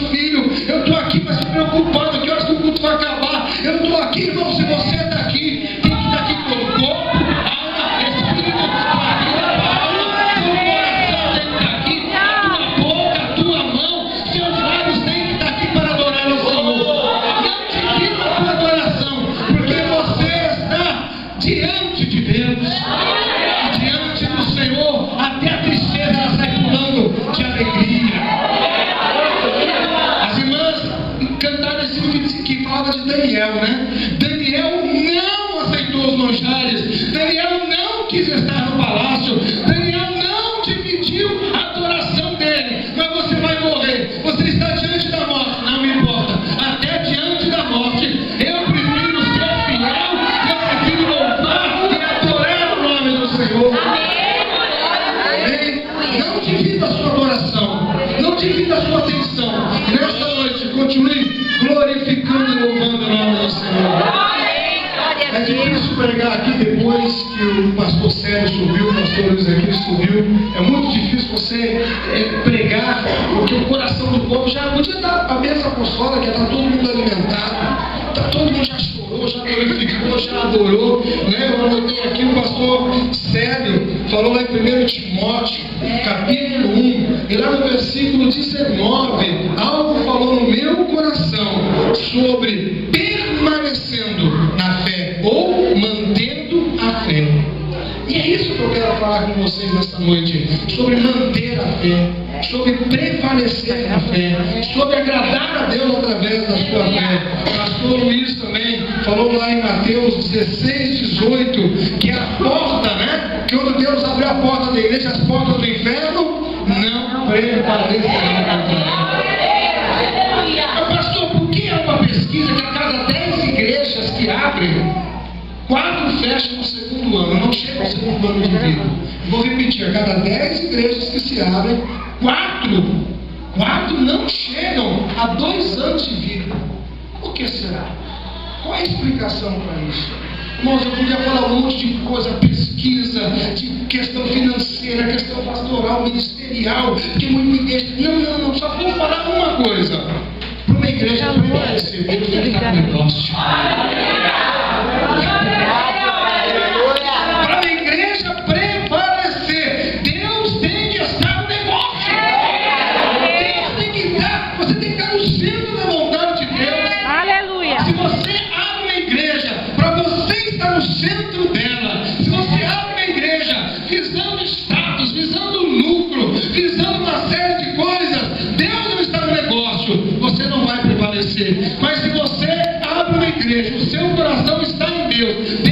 filho. Eu estou aqui, mas se preocupado, que horas que o culto vai acabar. Eu estou aqui, irmão, se você está aqui, tem que estar aqui com o corpo, alma, espírito, família, alma, seu coração tem que estar aqui, a tua boca, a tua mão, seus lábios têm que estar aqui para adorar ao Senhor. Não divida a tua adoração, porque você está diante de Deus, diante do Senhor. Até a tristeza ela sai pulando de alegria. As irmãs cantaram esse vídeo que falava de Daniel, né? Daniel não aceitou os manjares, Daniel não quis estar no palácio, Daniel não dividiu a adoração dele. Mas você vai morrer, você está diante da morte, não me importa, até diante da morte eu prefiro ser fiel, eu prefiro louvar e adorar o nome do Senhor. Amém? Não divida a sua adoração, não divida a sua atenção. Nesta noite continue glorificando e louvando o nome do Senhor. É difícil pregar aqui depois que o pastor Sérgio subiu, o pastor Luiz aqui subiu. É muito difícil você pregar, porque o coração do povo já podia dar a mesa apostólica, que está todo mundo alimentado, todo mundo já chorou, já glorificou, já adorou, né? Eu anotei aqui o pastor Sérgio falou lá em 1 Timóteo, capítulo 1, e lá no versículo 19, algo falou no meu coração sobre permanecendo na fé, ou mantendo a fé. E é isso que eu quero falar com vocês nesta noite, sobre manter a fé, sobre prevalecer na fé, sobre agradar a Deus através da sua fé. O pastor Luiz também falou lá em Mateus 16, 18, que a porta, né? Que quando Deus abriu a porta da igreja, as portas do inferno não prevalecerão contra ela. Pastor, por que é uma pesquisa que a cada 10 igrejas que abrem, 4 fecham no segundo ano, não chega ao segundo ano de vida? Vou repetir, a cada 10 igrejas que se abrem, 4 não chegam a 2 anos de vida. Por que será? Qual é a explicação para isso? Irmãos, eu podia falar um monte de coisa, pesquisa, de questão financeira, questão pastoral, ministerial, de muita igreja. Não, só vou falar uma coisa. Para uma igreja prevalecer, Deus tem que estar com negócio. Para uma igreja prevalecer, Deus tem que estar no negócio. Deus tem que estar, você tem que estar no centro da vontade de Deus. Aleluia. Se você abre uma igreja para você estar no centro dela, se você abre uma igreja visando status, visando lucro, visando uma série de coisas, Deus não está no negócio, você não vai prevalecer. Mas se você abre uma igreja, o seu coração está em Deus,